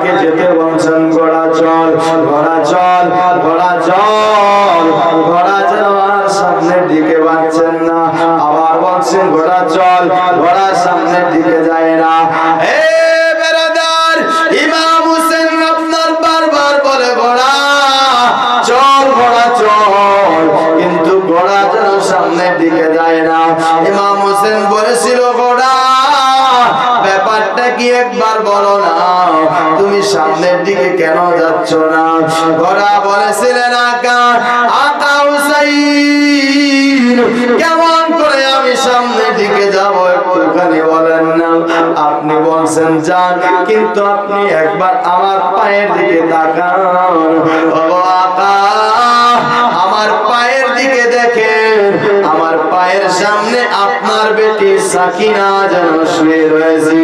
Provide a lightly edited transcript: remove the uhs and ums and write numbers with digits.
যেতে বলছেন ঘোড়া চল, ঘোড়া চল, ঘোড়া চল। ঘোড়া যেন আর সামনের দিকে বাড়ছেন না। আবার বলছেন ঘোড়া চল, ঘোড়া সামনের দিকে যায় না। ইমাম হোসেন আপনার বারবার বলে ঘোড়া চল, ঘোড়া চল, কিন্তু ঘোড়া যেন সামনের দিকে যায় না। ইমাম হোসেন বলেছিল ঘোড়া ব্যাপারটা কি একবার বলো না, তুমি সামনের দিকে কেন যাচ্ছ না? ঘোড়া বলেছিলেন আকা আকা হুসাইন, কেমন করে আমি সামনের দিকে যাব একটুখানি বলেন না। আপনি বলছেন যান, কিন্তু আপনি একবার আমার পায়ের দিকে তাকান। ও আকা, আমার পায়ের দিকে দেখেন, আমার পায়ের সামনে আপনার বেটি সাকিনা যেন শুয়ে রয়েছে।